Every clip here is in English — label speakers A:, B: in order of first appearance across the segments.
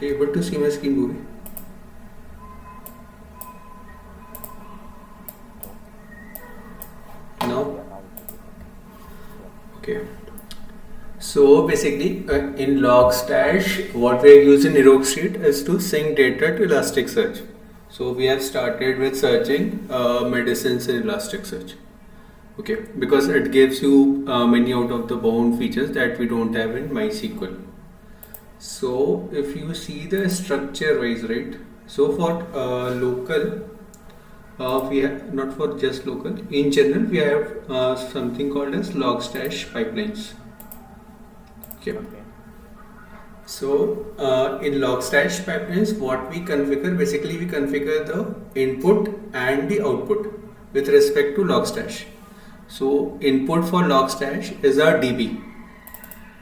A: Are you able to see my screen, Bhuvi? No? Okay. So basically, in logstash, what we are using in Sheet is to sync data to Elasticsearch. So we have started with searching medicines in Elasticsearch. Okay, because it gives you many out of the bound features that we don't have in MySQL. So if you see the structure wise, right? So for local, we have not for just local. In general, we have something called as logstash pipelines. Okay. So in logstash pipelines, what we configure, basically we configure the input and the output with respect to logstash. So input for logstash is our DB,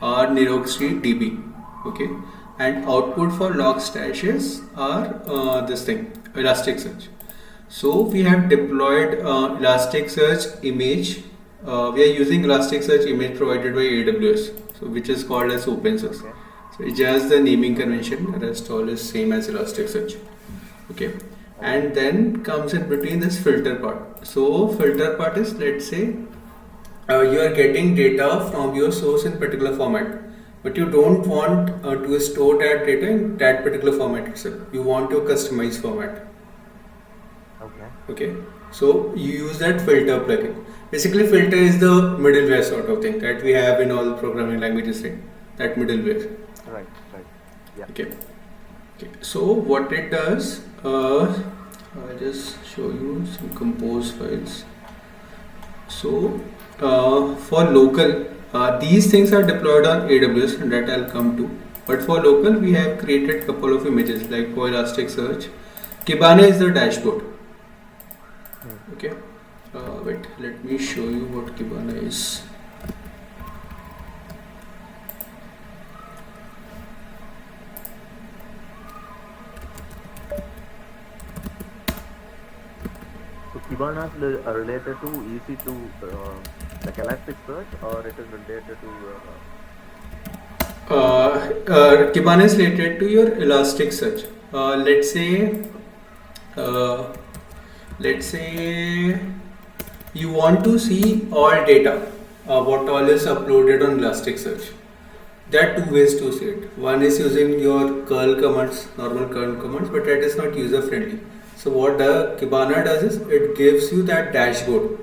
A: our Nirokstreet DB, okay, and output for logstash is our this thing, Elasticsearch. So we have deployed Elasticsearch image. We are using Elasticsearch image provided by AWS, so which is called as open source.
B: Okay.
A: So it's just the naming convention. Rest all is same as Elasticsearch. Okay, and then comes in between this filter part. So filter part is, let's say you are getting data from your source in particular format, but you don't want to store that data in that particular format itself. You want to customize format. Okay, so you use that filter plugin. Basically, filter is the middleware sort of thing that we have in all programming languages, right? That middleware.
B: Right. Yeah.
A: Okay. So what it does, I'll just show you some compose files. So for local, these things are deployed on AWS, and that I'll come to. But for local, we have created couple of images like for Elasticsearch. Kibana is the dashboard. Okay. Wait, let me show you what Kibana is.
B: So Kibana is related to EC2, like Elasticsearch, or it is related to
A: Kibana is related to your Elasticsearch. Let's say you want to see all data, what all is uploaded on Elasticsearch. There are two ways to see it. One is using your curl commands, normal curl commands, but that is not user friendly. So what the Kibana does is it gives you that dashboard.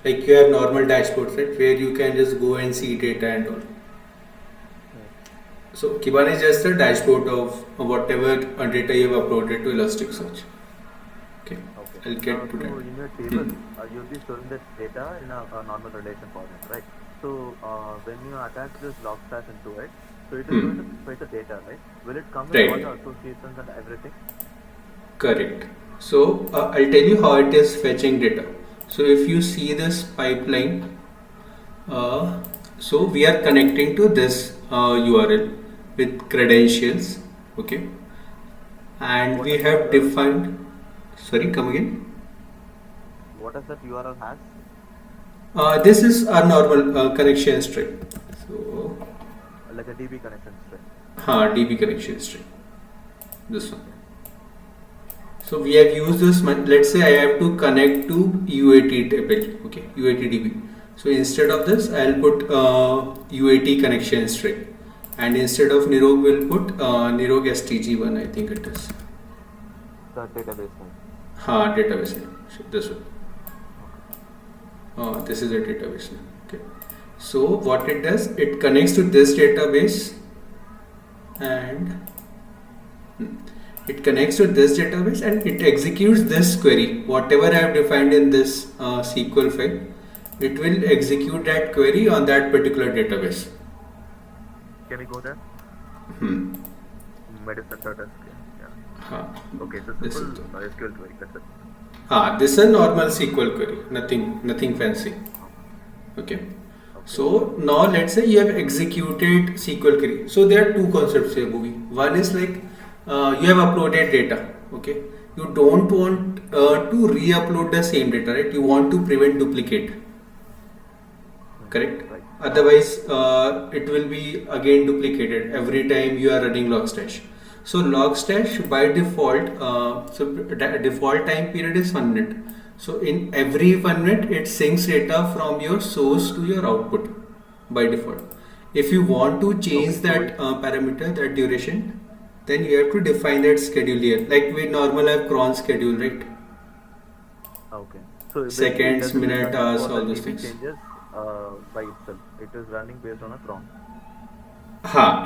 A: Like you have normal dashboards, right, where you can just go and see data and all. So Kibana is just a dashboard of whatever data you have uploaded to Elasticsearch. Okay. I'll get to that.
B: So in your table, you'll be storing the data in a normal relation format, right? So when you attach this logstash into it, so it is going to fetch the data, right? Will it come with all the associations and everything?
A: Correct. So I'll tell you how it is fetching data. So if you see this pipeline, so we are connecting to this URL with credentials, okay, and we have defined. Sorry, come again.
B: What does that URL has?
A: This is our normal connection string. So,
B: like a DB connection string.
A: DB connection string. This one. So we have used this. Let's say I have to connect to UAT table. Okay, UAT DB. So instead of this, I'll put UAT connection string, and instead of Nirog, we'll put Nirog STG1. I think it is.
B: The database name.
A: Database name. So this one. This is a database name. Okay. So what it does, it connects to this database, and it executes this query. Whatever I have defined in this SQL file, it will execute that query on that particular database.
B: Can we go there? Medicine data. Okay, so simple SQL query. That's it.
A: This is a normal SQL query, nothing fancy. Okay. So now let's say you have executed SQL query. So there are two concepts here, Bhuvi. One is like you have uploaded data. Okay. You don't want to re-upload the same data, right? You want to prevent duplicate. Correct.
B: Right.
A: Otherwise, it will be again duplicated every time you are running logstash. So logstash by default, default time period is 1 minute. So in every 1 minute, it syncs data from your source to your output by default. If you want to change
B: Okay, so
A: that parameter, that duration, then you have to define that schedule here. Like we normal have cron schedule, right?
B: okay. So basically, it
A: Seconds,
B: doesn't
A: minute,
B: depend
A: hours,
B: upon the
A: all those
B: DP
A: things.
B: changes by itself. It is running based on a cron.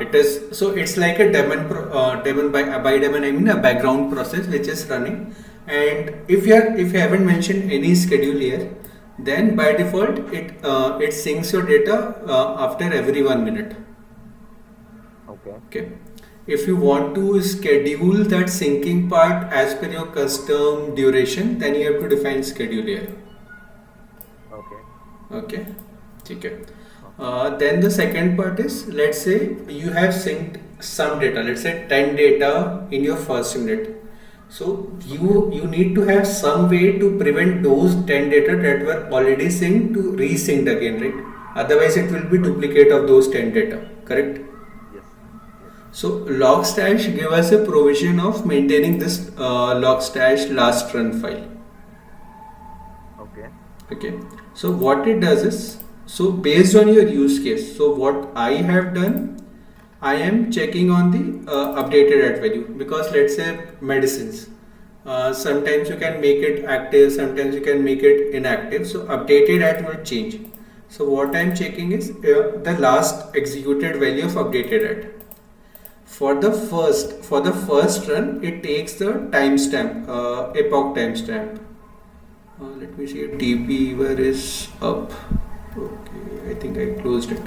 A: It is. So it's like a daemon by daemon I mean a background process which is running. And if you haven't mentioned any schedule here, then by default it syncs your data after every 1 minute.
B: Okay,
A: Okay. If you want to schedule that syncing part as per your custom duration, then you have to define schedule here.
B: okay,
A: Okay. Okay.
B: okay,
A: Then the second part is, let's say you have synced some data, let's say 10 data in your first unit. So
B: okay.
A: you need to have some way to prevent those 10 data that were already synced to resynced again, right? Otherwise it will be
B: Right.
A: duplicate of those 10 data, correct?
B: Yes. Yes.
A: So logstash give us a provision of maintaining this logstash last run file.
B: Okay.
A: Okay, so what it does is, so based on your use case, so what I have done, I am checking on the updated at value, because let's say medicines, sometimes you can make it active, sometimes you can make it inactive, so updated at will change. So what I am checking is the last executed value of updated at. For the first run, it takes the timestamp, epoch timestamp. Let me see, TP where is up. Okay, I think I closed it.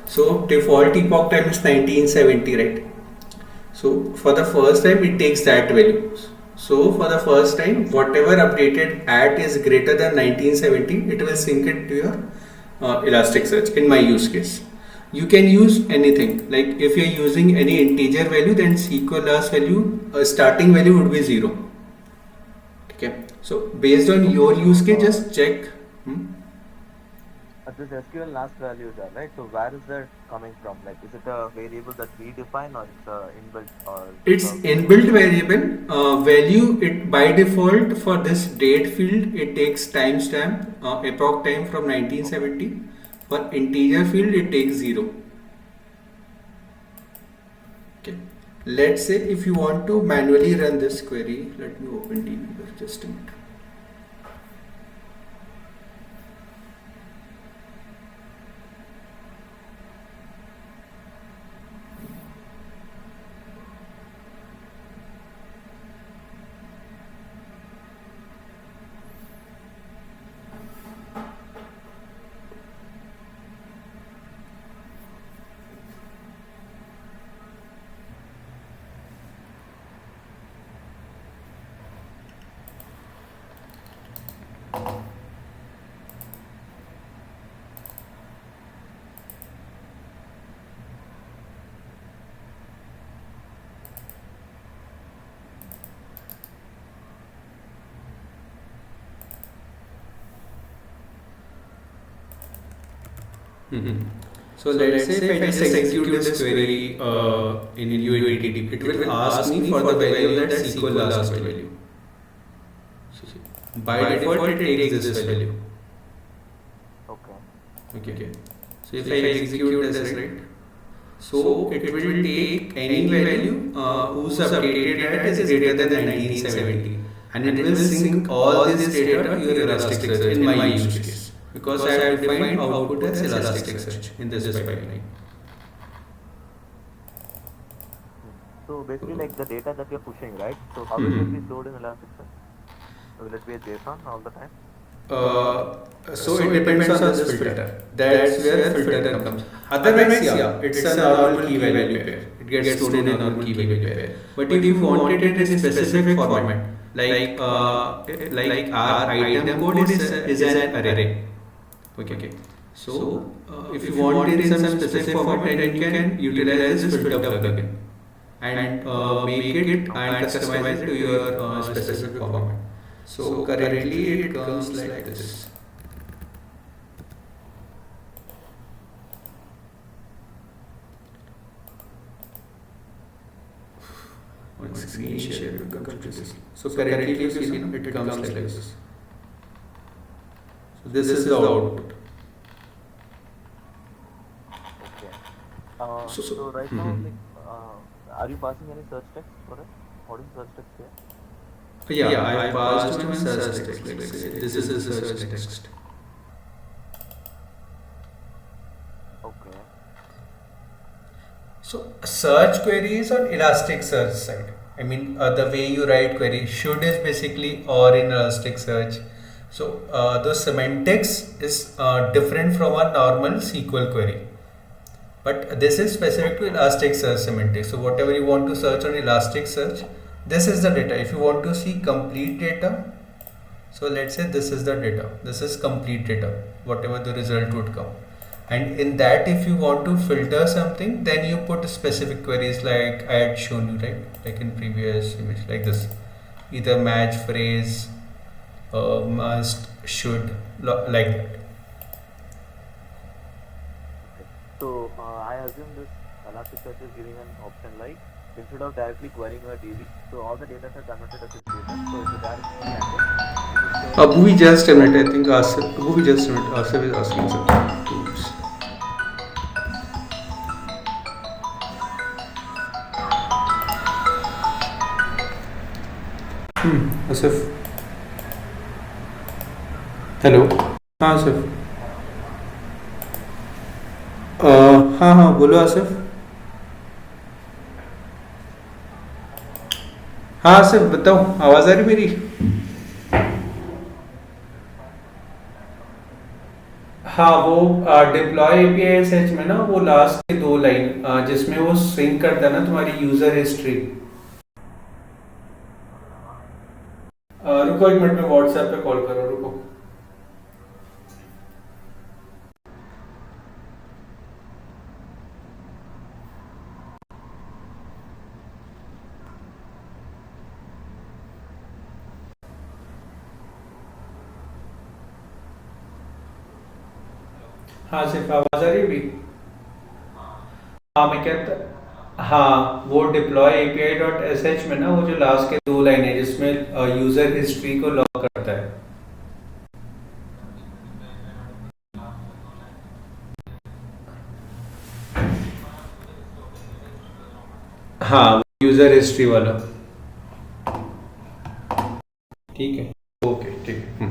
A: So default epoch time is 1970, right? So for the first time, it takes that value. So for the first time,
B: Okay.
A: whatever updated at is greater than 1970, it will sync it to your Elasticsearch. In my use case, you can use anything. Like if you're using any integer value, then SQL last value, starting value would be 0. Okay. So based on
B: Okay.
A: your use
B: So
A: case, just check. Hmm?
B: this SQL last values are right. So where is that coming from? Like, is it a variable that we define, or it's a inbuilt, or
A: It's
B: because we
A: inbuilt
B: use it?
A: variable value. It by default for this date field it takes timestamp epoch time from
B: Okay.
A: 1970. For integer field it takes 0. Okay. Let's say if you want to
B: Okay.
A: manually run this query, let me open DB just a minute. Mhm. So let's say if I just execute this query in UADT, it will ask me for the value of that SQL last value. So by default, it takes this value.
B: Okay.
A: Okay. So if I execute this, right? So it will take any value whose updated at is greater than 1970, and it will sync all this data to your Elasticsearch in my use case, because I have defined output as Elasticsearch in this pipeline.
B: Hmm. So basically, like the data that you're pushing, right? So how will it be
A: Mhm.
B: stored in Elasticsearch? Will it be a JSON all the time?
A: Uh, so it depends on this filter. That's where filter comes. Otherwise, yeah, it's a normal key value pair. It gets stored in a normal key value pair. But if you wanted it in a specific format, like our item code is an array. Okay. So if you want it in some specific format, then you can utilize this filter plugin and make it and customize it to your specific format. So currently it comes like this. screen share will come through this. So currently if you see, it comes like this. So this is the output.
B: Okay.
A: So
B: So right now, like, are you passing any search text for it? What is search text here?
A: yeah, I passed one search text. Like say, this is the search text.
B: Okay.
A: So search query is on Elasticsearch side. I mean, the way you write query, should is basically or in Elasticsearch. So the semantics is different from a normal SQL query. But this is specific to Elasticsearch semantics. So whatever you want to search on Elasticsearch, this is the data. If you want to see complete data, so let's say this is the data. This is complete data, whatever the result would come. And in that, if you want to filter something, then you put specific queries like I had shown you, right? Like in previous image, like this. Either match, phrase, must, should, like that.
B: Okay. So I assume this Elasticsearch is giving an option like instead of directly querying a DB, so all the data are converted as a JSON. So if you directly access, it will show you
A: Abhu, just a
B: all.
A: minute. I think Asif, Abhu, just a minute. Asif is asking something. Oops. Asif. Hello हाँ आसिफ हाँ हाँ बोलो आसिफ हाँ आसिफ बताओ आवाज़ आ रही मेरी हाँ वो डिप्लॉय एपीआई एसएच में ना वो लास्ट के दो लाइन जिसमें वो सिंक करता है ना तुम्हारी यूजर हिस्ट्री रुको एक मिनट में व्हाट्सएप पे कॉल करो रुको हाँ सिर्फ आवाज़ आ रही है अभी हाँ मैं कहता हाँ वो deploy API dot S H में ना वो जो लास्ट के दो लाइन है जिसमें यूजर हिस्ट्री को लॉक करता है हाँ यूजर हिस्ट्री वाला ठीक है ओके ठीक है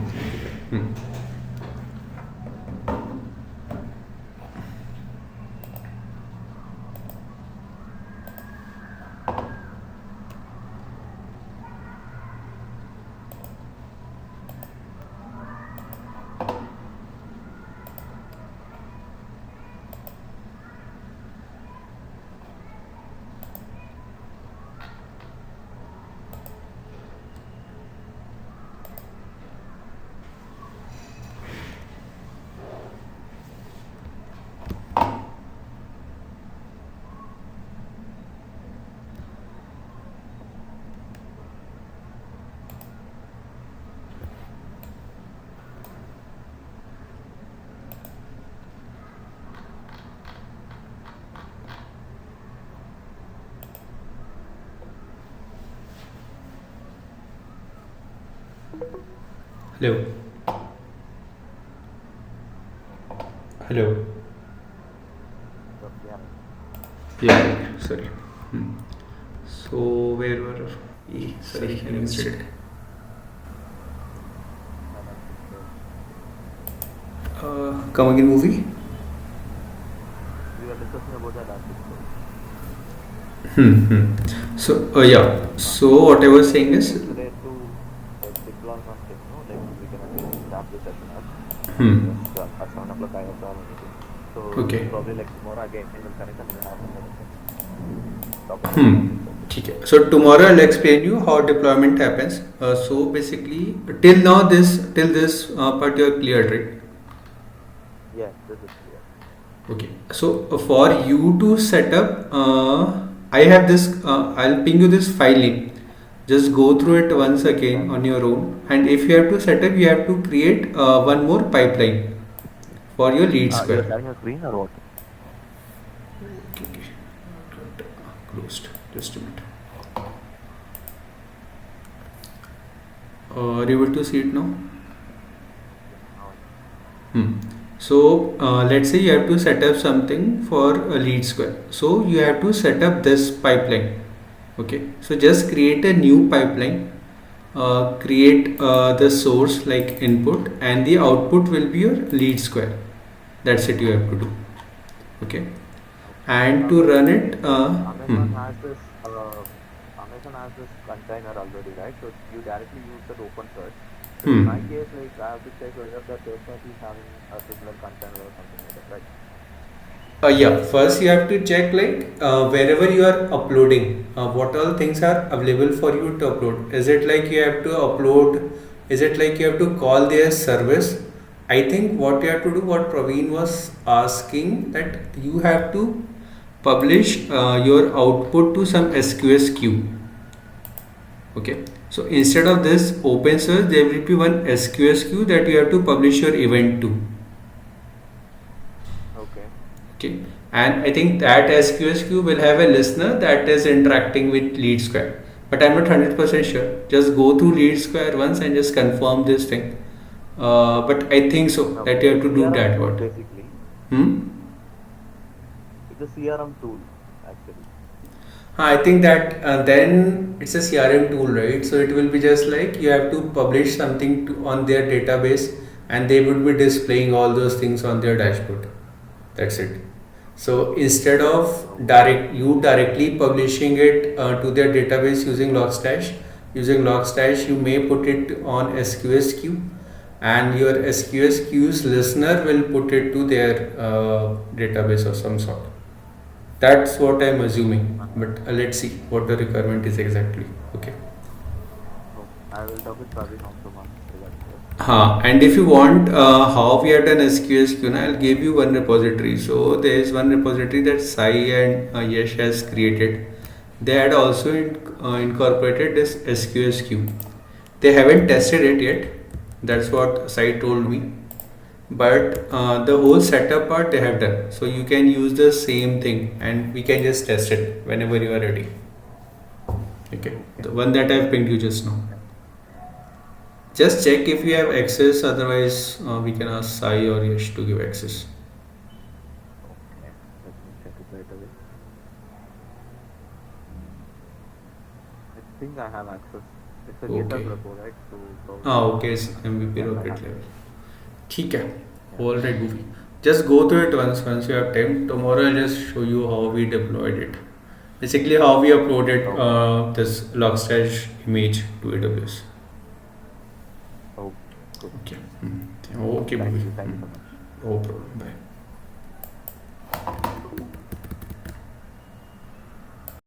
A: hello hello
B: Yeah.
A: yeah sorry so where were sorry I missed it
B: Elasticsearch.
A: come again movie
B: We are discussing about the Elasticsearch.
A: so yeah so what I was saying is
B: It's related to deploy something, no? Like we can actually wrap the session up.
A: hmm
B: Just at 7 o'clock I have done anything. So
A: okay
B: probably like tomorrow again we will connect and we'll have another talk about
A: hmm
B: Elasticsearch.
A: ठीक है so tomorrow I'll explain you how deployment happens so basically till now till this part you are clear right
B: Yes, this is clear.
A: okay so for you to set up I have this I'll ping you this file name just go through it once again on your own and if you have to set up you have to create one more pipeline for your lead
B: You're
A: square
B: sharing your screen or what?
A: okay, okay. Closed just a minute Are you able to see it now?
B: Yeah, now I can see.
A: Hmm. So let's say you have to set up something for a lead square. So you have to set up this pipeline. Okay. So just create a new pipeline. Create the source like input, and the output will be your lead square. That's it. You have to do. Okay.
B: Okay.
A: And to
B: But
A: run
B: see,
A: it.
B: Amazon has this container already, right? So you directly use that open search. So in my
A: Hmm.
B: case, like I have to check whether the third party is having a similar container or something like that, right?
A: Yeah, first you have to check like wherever you are uploading, what all things are available for you to upload. Is it like you have to upload? Is it like you have to call their service? I think what you have to do, what Praveen was asking, that you have to publish your output to some SQS queue. Okay, so instead of this open source, there will be one SQS queue that you have to publish your event to.
B: Okay.
A: Okay, and I think that SQS queue will have a listener that is interacting with lead square, but I'm not 100% sure. Just go through lead square once and just confirm this thing. But I think so that
B: Okay.
A: you
B: It's
A: have
B: a
A: to do
B: CRM
A: that.
B: tool
A: What?
B: basically.
A: Hmm.
B: It's a CRM tool actually.
A: I think that then it's a CRM tool, right? So it will be just like you have to publish something on their database, and they would be displaying all those things on their dashboard. That's it. So instead of
B: Okay.
A: directly publishing it to their database using logstash you may put it on SQS queue, and your SQS queue's listener will put it to their database of some sort. That's what I'm assuming, but
B: Understood.
A: let's see what the requirement is exactly. Okay.
B: Okay. I will talk with Praveen also once regarding this.
A: And if you want how we have done SQSQ, I'll give you one repository. So there is one repository that Sai and Yash has created. They had also incorporated this SQSQ. They haven't tested it yet. That's what Sai told me. But the whole setup part they have done. So you can use the same thing, and we can just test it whenever you are ready. Okay.
B: Okay.
A: The one that I've pinged you just now. Just check if you have
B: Sure.
A: access, otherwise, we can ask Sai or Yash to give access.
B: Okay. Let me check it right away. I think I have access. It's a GitHub
A: Okay.
B: repo, right? So probably,
A: Okay, it's MVP
B: yes, I
A: rocket
B: have it.
A: level. ठीक है.
B: Yeah.
A: All right, Goofy. Just go through it once you have time. Tomorrow I'll just show you how we deployed it. Basically, how we uploaded
B: Okay.
A: this logstash image to AWS.
B: Okay. Good.
A: Okay. Okay,
B: Thank
A: Goofy.
B: you. Thank you so much.
A: No problem. Bye.